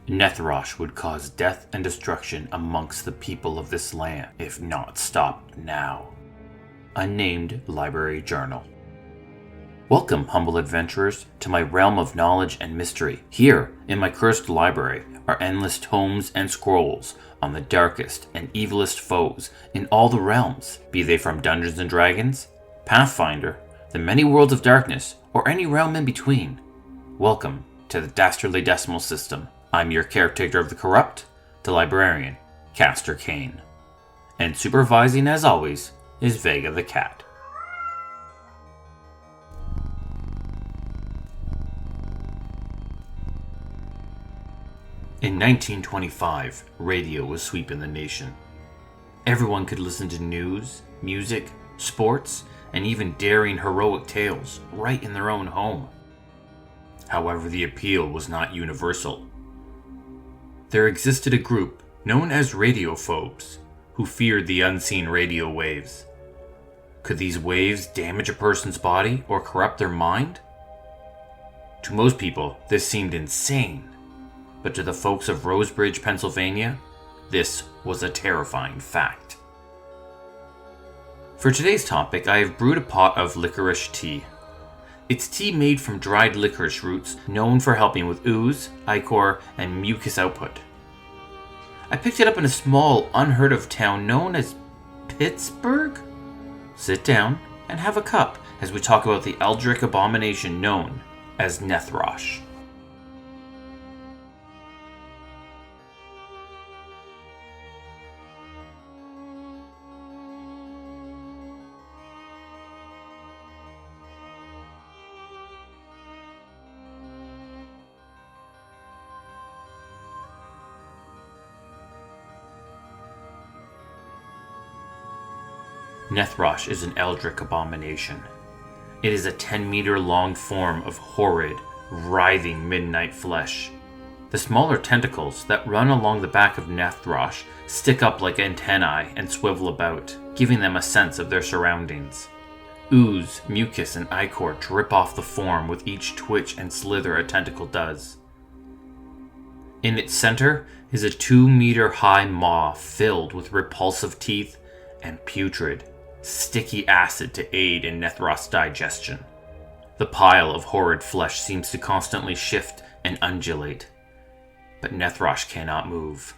Nethrosh would cause death and destruction amongst the people of this land, if not stopped now. Unnamed Library Journal. Welcome, humble adventurers, to my realm of knowledge and mystery. Here, in my cursed library, are endless tomes and scrolls on the darkest and evilest foes in all the realms, be they from Dungeons & Dragons, Pathfinder, the many worlds of darkness, or any realm in between. Welcome to the Dastardly Decimal System. I'm your caretaker of the corrupt, the librarian, Castor Cain. And supervising, as always, is Vega the cat. In 1925, radio was sweeping the nation. Everyone could listen to news, music, sports, and even daring heroic tales right in their own home. However, the appeal was not universal. There existed a group known as radiophobes who feared the unseen radio waves. Could these waves damage a person's body or corrupt their mind? To most people, this seemed insane, but to the folks of Rosebridge, Pennsylvania, this was a terrifying fact. For today's topic, I have brewed a pot of licorice tea. It's tea made from dried licorice roots, known for helping with ooze, ichor, and mucus output. I picked it up in a small, unheard of town known as Pittsburgh? Sit down and have a cup as we talk about the eldritch abomination known as Nethrosh. Nethrosh is an eldritch abomination. It is a 10-meter long form of horrid, writhing midnight flesh. The smaller tentacles that run along the back of Nethrosh stick up like antennae and swivel about, giving them a sense of their surroundings. Ooze, mucus, and ichor drip off the form with each twitch and slither a tentacle does. In its center is a 2-meter high maw filled with repulsive teeth and putrid, sticky acid to aid in Nethrosh's digestion. The pile of horrid flesh seems to constantly shift and undulate, but Nethrosh cannot move.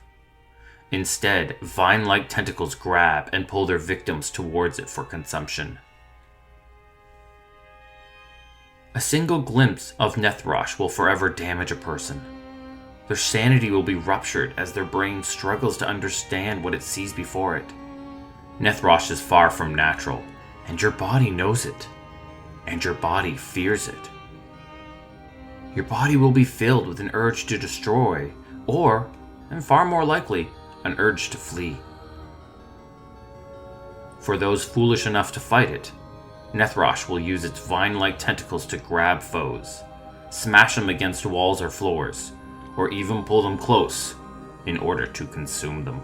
Instead, vine-like tentacles grab and pull their victims towards it for consumption. A single glimpse of Nethrosh will forever damage a person. Their sanity will be ruptured as their brain struggles to understand what it sees before it. Nethrosh is far from natural, and your body knows it, and your body fears it. Your body will be filled with an urge to destroy, or, and far more likely, an urge to flee. For those foolish enough to fight it, Nethrosh will use its vine-like tentacles to grab foes, smash them against walls or floors, or even pull them close in order to consume them.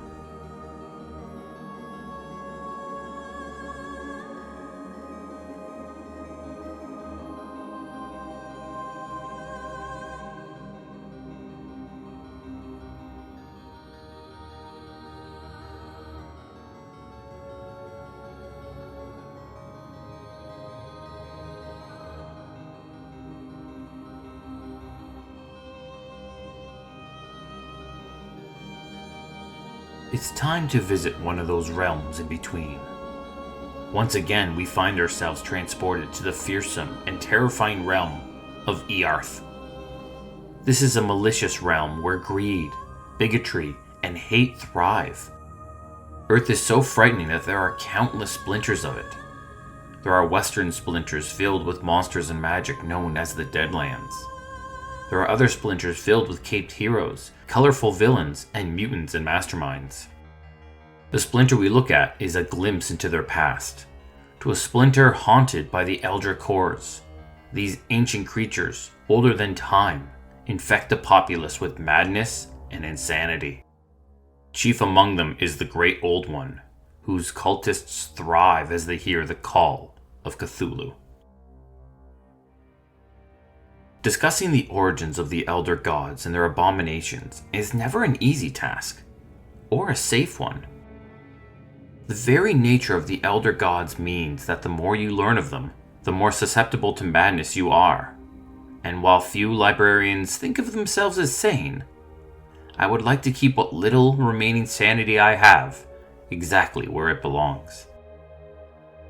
It's time to visit one of those realms in between. Once again, we find ourselves transported to the fearsome and terrifying realm of E-arth. This is a malicious realm where greed, bigotry, and hate thrive. Earth is so frightening that there are countless splinters of it. There are western splinters filled with monsters and magic known as the Deadlands. There are other splinters filled with caped heroes, colorful villains, and mutants and masterminds. The splinter we look at is a glimpse into their past, to a splinter haunted by the eldritch horrors. These ancient creatures, older than time, infect the populace with madness and insanity. Chief among them is the Great Old One, whose cultists thrive as they hear the Call of Cthulhu. Discussing the origins of the Elder Gods and their abominations is never an easy task, or a safe one. The very nature of the Elder Gods means that the more you learn of them, the more susceptible to madness you are. And while few librarians think of themselves as sane, I would like to keep what little remaining sanity I have exactly where it belongs.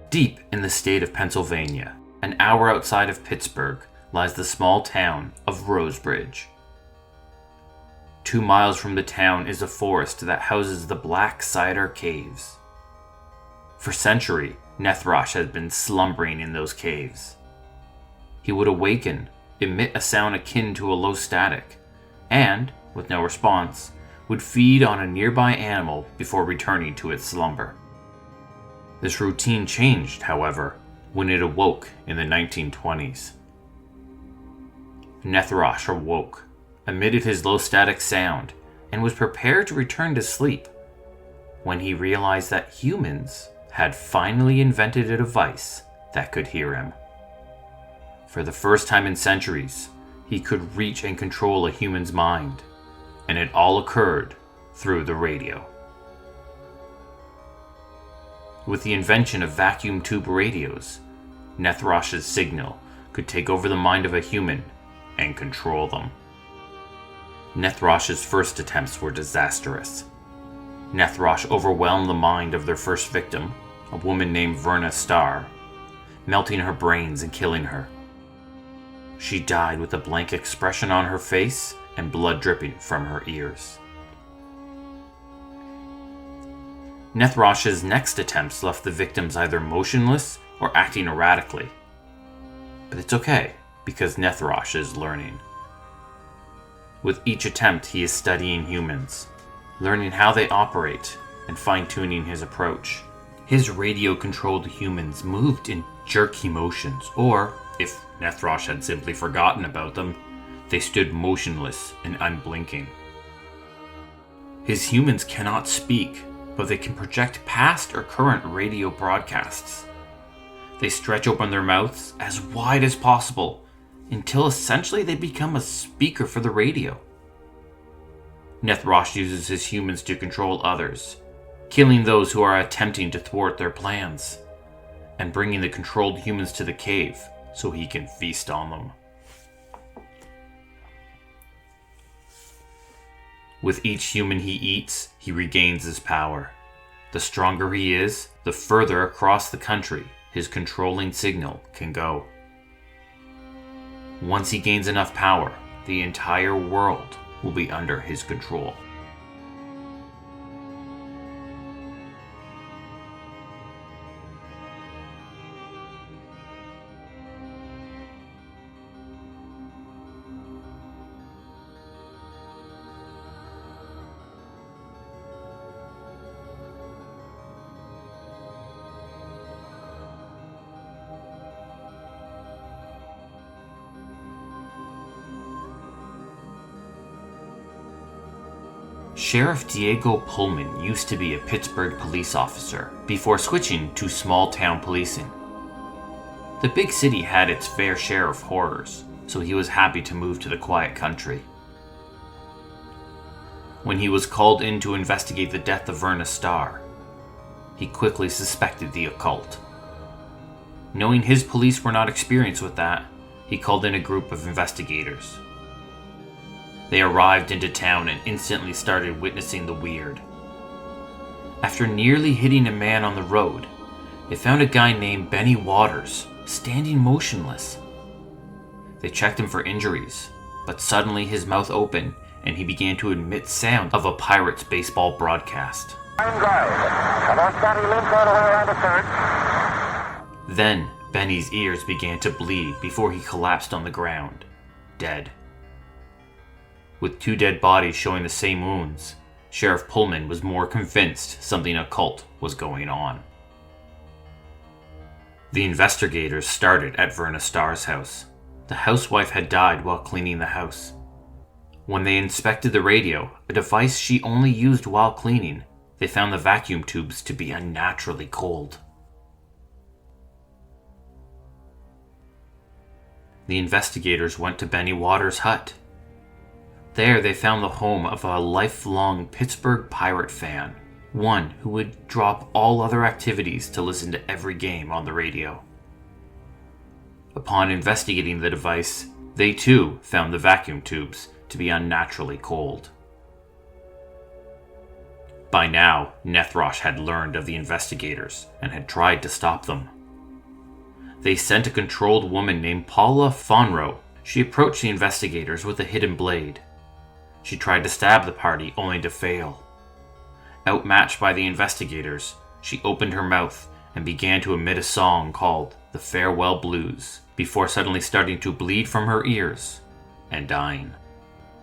Deep in the state of Pennsylvania, an hour outside of Pittsburgh, lies the small town of Rosebridge. 2 miles from the town is a forest that houses the Black Cider Caves. For centuries, Nethrosh has been slumbering in those caves. He would awaken, emit a sound akin to a low static, and, with no response, would feed on a nearby animal before returning to its slumber. This routine changed, however, when it awoke in the 1920s. Nethrosh awoke, emitted his low static sound, and was prepared to return to sleep when he realized that humans had finally invented a device that could hear him. For the first time in centuries, he could reach and control a human's mind, and it all occurred through the radio. With the invention of vacuum tube radios, Nethrosh's signal could take over the mind of a human and control them. Nethrosh's first attempts were disastrous. Nethrosh overwhelmed the mind of their first victim, a woman named Verna Starr, melting her brains and killing her. She died with a blank expression on her face and blood dripping from her ears. Nethrosh's next attempts left the victims either motionless or acting erratically. But it's okay, because Nethrosh is learning. With each attempt, he is studying humans, learning how they operate, and fine-tuning his approach. His radio-controlled humans moved in jerky motions, or, if Nethrosh had simply forgotten about them, they stood motionless and unblinking. His humans cannot speak, but they can project past or current radio broadcasts. They stretch open their mouths as wide as possible, until essentially they become a speaker for the radio. Nethrosh uses his humans to control others, killing those who are attempting to thwart their plans, and bringing the controlled humans to the cave so he can feast on them. With each human he eats, he regains his power. The stronger he is, the further across the country his controlling signal can go. Once he gains enough power, the entire world will be under his control. Sheriff Diego Pullman used to be a Pittsburgh police officer before switching to small-town policing. The big city had its fair share of horrors, so he was happy to move to the quiet country. When he was called in to investigate the death of Verna Starr, he quickly suspected the occult. Knowing his police were not experienced with that, he called in a group of investigators. They arrived into town and instantly started witnessing the weird. After nearly hitting a man on the road, they found a guy named Benny Waters standing motionless. They checked him for injuries, but suddenly his mouth opened and he began to emit sound of a Pirates baseball broadcast. Then Benny's ears began to bleed before he collapsed on the ground, dead. With 2 dead bodies showing the same wounds, Sheriff Pullman was more convinced something occult was going on. The investigators started at Verna Starr's house. The housewife had died while cleaning the house. When they inspected the radio, a device she only used while cleaning, they found the vacuum tubes to be unnaturally cold. The investigators went to Benny Waters' hut. There they found the home of a lifelong Pittsburgh Pirate fan, one who would drop all other activities to listen to every game on the radio. Upon investigating the device, they too found the vacuum tubes to be unnaturally cold. By now, Nethrosh had learned of the investigators and had tried to stop them. They sent a controlled woman named Paula Fonro. She approached the investigators with a hidden blade. She tried to stab the party, only to fail. Outmatched by the investigators, she opened her mouth and began to emit a song called The Farewell Blues, before suddenly starting to bleed from her ears and dying.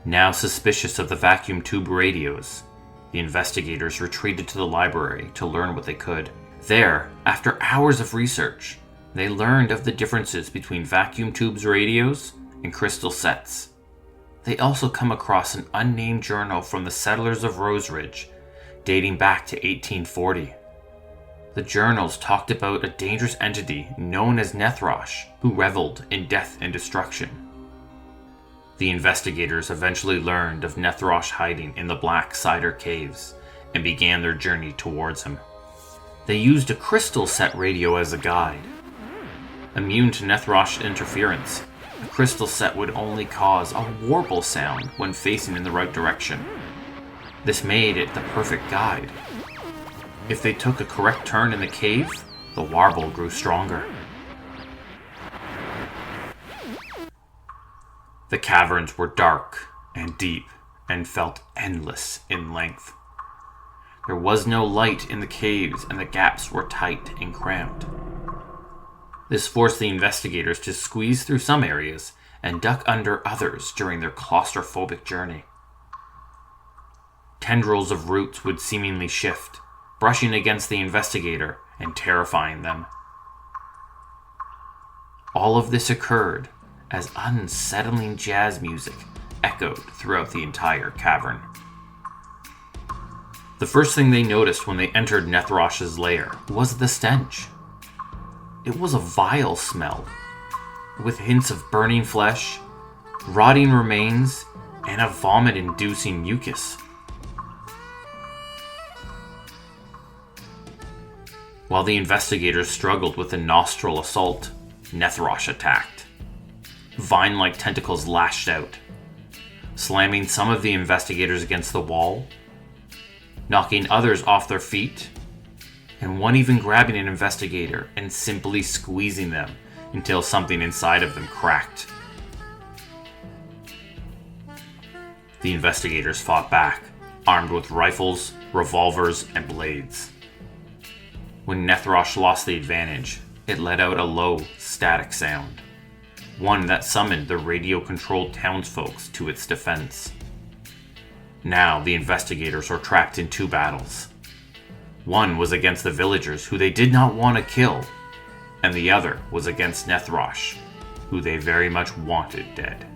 Now suspicious of the vacuum tube radios, the investigators retreated to the library to learn what they could. There, after hours of research, they learned of the differences between vacuum tubes radios and crystal sets. They also come across an unnamed journal from the settlers of Rose Ridge, dating back to 1840. The journals talked about a dangerous entity known as Nethrosh, who reveled in death and destruction. The investigators eventually learned of Nethrosh hiding in the Black Cider Caves and began their journey towards him. They used a crystal set radio as a guide. Immune to Nethrosh interference, a crystal set would only cause a warble sound when facing in the right direction. This made it the perfect guide. If they took a correct turn in the cave, the warble grew stronger. The caverns were dark and deep and felt endless in length. There was no light in the caves and the gaps were tight and cramped. This forced the investigators to squeeze through some areas and duck under others during their claustrophobic journey. Tendrils of roots would seemingly shift, brushing against the investigator and terrifying them. All of this occurred as unsettling jazz music echoed throughout the entire cavern. The first thing they noticed when they entered Nethrosh's lair was the stench. It was a vile smell, with hints of burning flesh, rotting remains, and a vomit-inducing mucus. While the investigators struggled with the nostril assault, Nethrosh attacked. Vine-like tentacles lashed out, slamming some of the investigators against the wall, knocking others off their feet, and one even grabbing an investigator and simply squeezing them until something inside of them cracked. The investigators fought back, armed with rifles, revolvers, and blades. When Nethrosh lost the advantage, it let out a low, static sound, one that summoned the radio-controlled townsfolk to its defense. Now the investigators were trapped in two battles. One was against the villagers who they did not want to kill, and the other was against Nethrosh, who they very much wanted dead.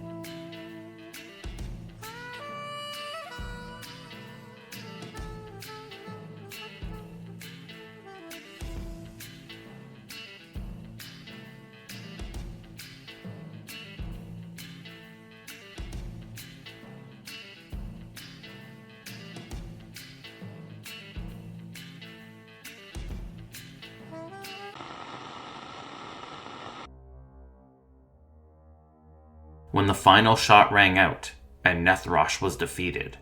When the final shot rang out, and Nethrosh was defeated,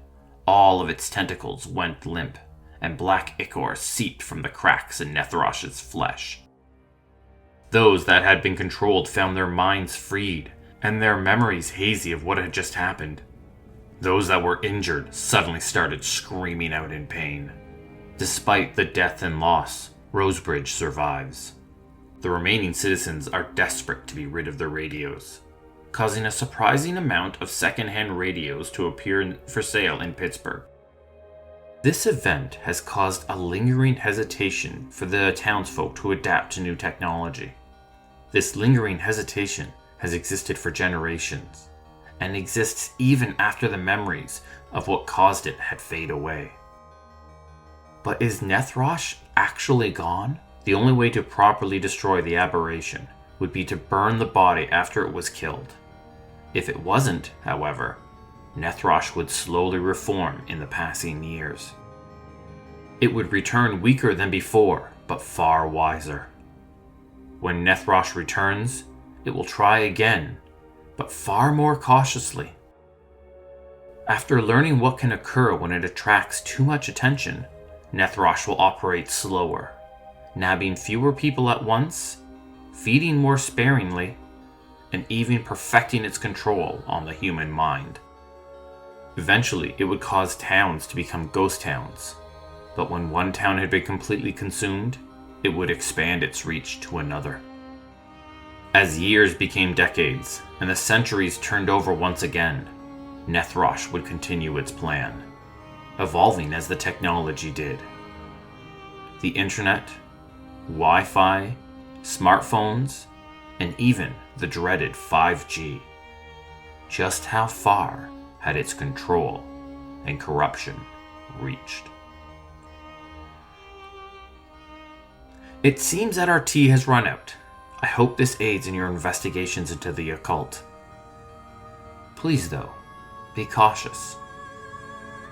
all of its tentacles went limp, and black ichor seeped from the cracks in Nethrosh's flesh. Those that had been controlled found their minds freed, and their memories hazy of what had just happened. Those that were injured suddenly started screaming out in pain. Despite the death and loss, Rosebridge survives. The remaining citizens are desperate to be rid of their radios, causing a surprising amount of second-hand radios to appear for sale in Pittsburgh. This event has caused a lingering hesitation for the townsfolk to adapt to new technology. This lingering hesitation has existed for generations, and exists even after the memories of what caused it had faded away. But is Nethrosh actually gone? The only way to properly destroy the aberration would be to burn the body after it was killed. If it wasn't, however, Nethrosh would slowly reform in the passing years. It would return weaker than before, but far wiser. When Nethrosh returns, it will try again, but far more cautiously. After learning what can occur when it attracts too much attention, Nethrosh will operate slower, nabbing fewer people at once, feeding more sparingly, and even perfecting its control on the human mind. Eventually, it would cause towns to become ghost towns, but when one town had been completely consumed, it would expand its reach to another. As years became decades, and the centuries turned over once again, Nethrosh would continue its plan, evolving as the technology did. The internet, Wi-Fi, smartphones, and even the dreaded 5G. Just how far had its control and corruption reached? It seems that our tea has run out. I hope this aids in your investigations into the occult. Please, though, be cautious.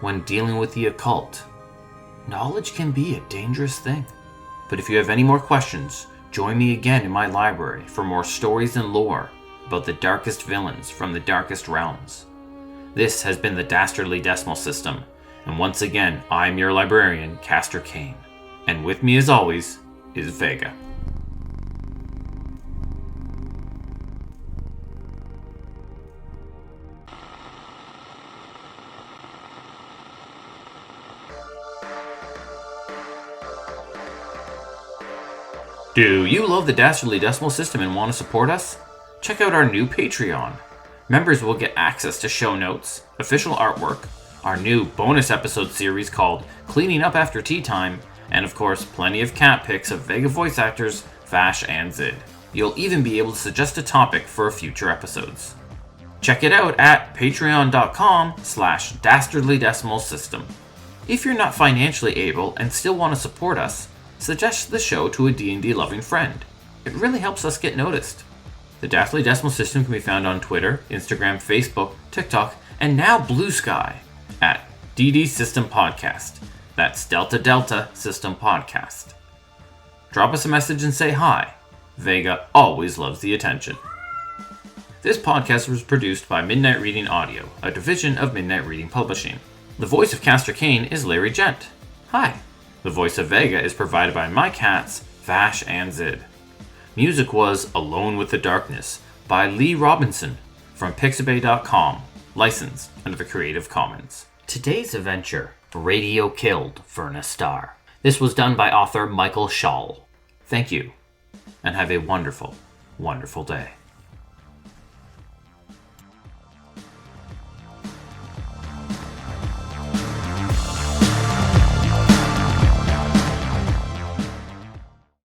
When dealing with the occult, knowledge can be a dangerous thing. But if you have any more questions, join me again in my library for more stories and lore about the darkest villains from the darkest realms. This has been the Dastardly Decimal System, and once again, I'm your librarian, Castor Cain. And with me as always is Vega. Do you love the Dastardly Decimal System and want to support us? Check out our new Patreon. Members will get access to show notes, official artwork, our new bonus episode series called Cleaning Up After Tea Time, and of course, plenty of cat pics of Vega voice actors Vash and Zid. You'll even be able to suggest a topic for future episodes. Check it out at patreon.com/Dastardly Decimal System. If you're not financially able and still want to support us, suggest the show to a D&D loving friend. It really helps us get noticed. The Dastardly Decimal System can be found on Twitter, Instagram, Facebook, TikTok, and now Blue Sky at DD System Podcast. That's Delta Delta System Podcast. Drop us a message and say hi. Vega always loves the attention. This podcast was produced by Midnight Reading Audio, a division of Midnight Reading Publishing. The voice of Castor Cain is Larry Gent. Hi. The voice of Vega is provided by my cats, Vash and Zid. Music was Alone with the Darkness by Lee Robinson from Pixabay.com, licensed under the Creative Commons. Today's adventure, Radio Killed Furnace Star. This was done by author Michael Schall. Thank you, and have a wonderful, wonderful day.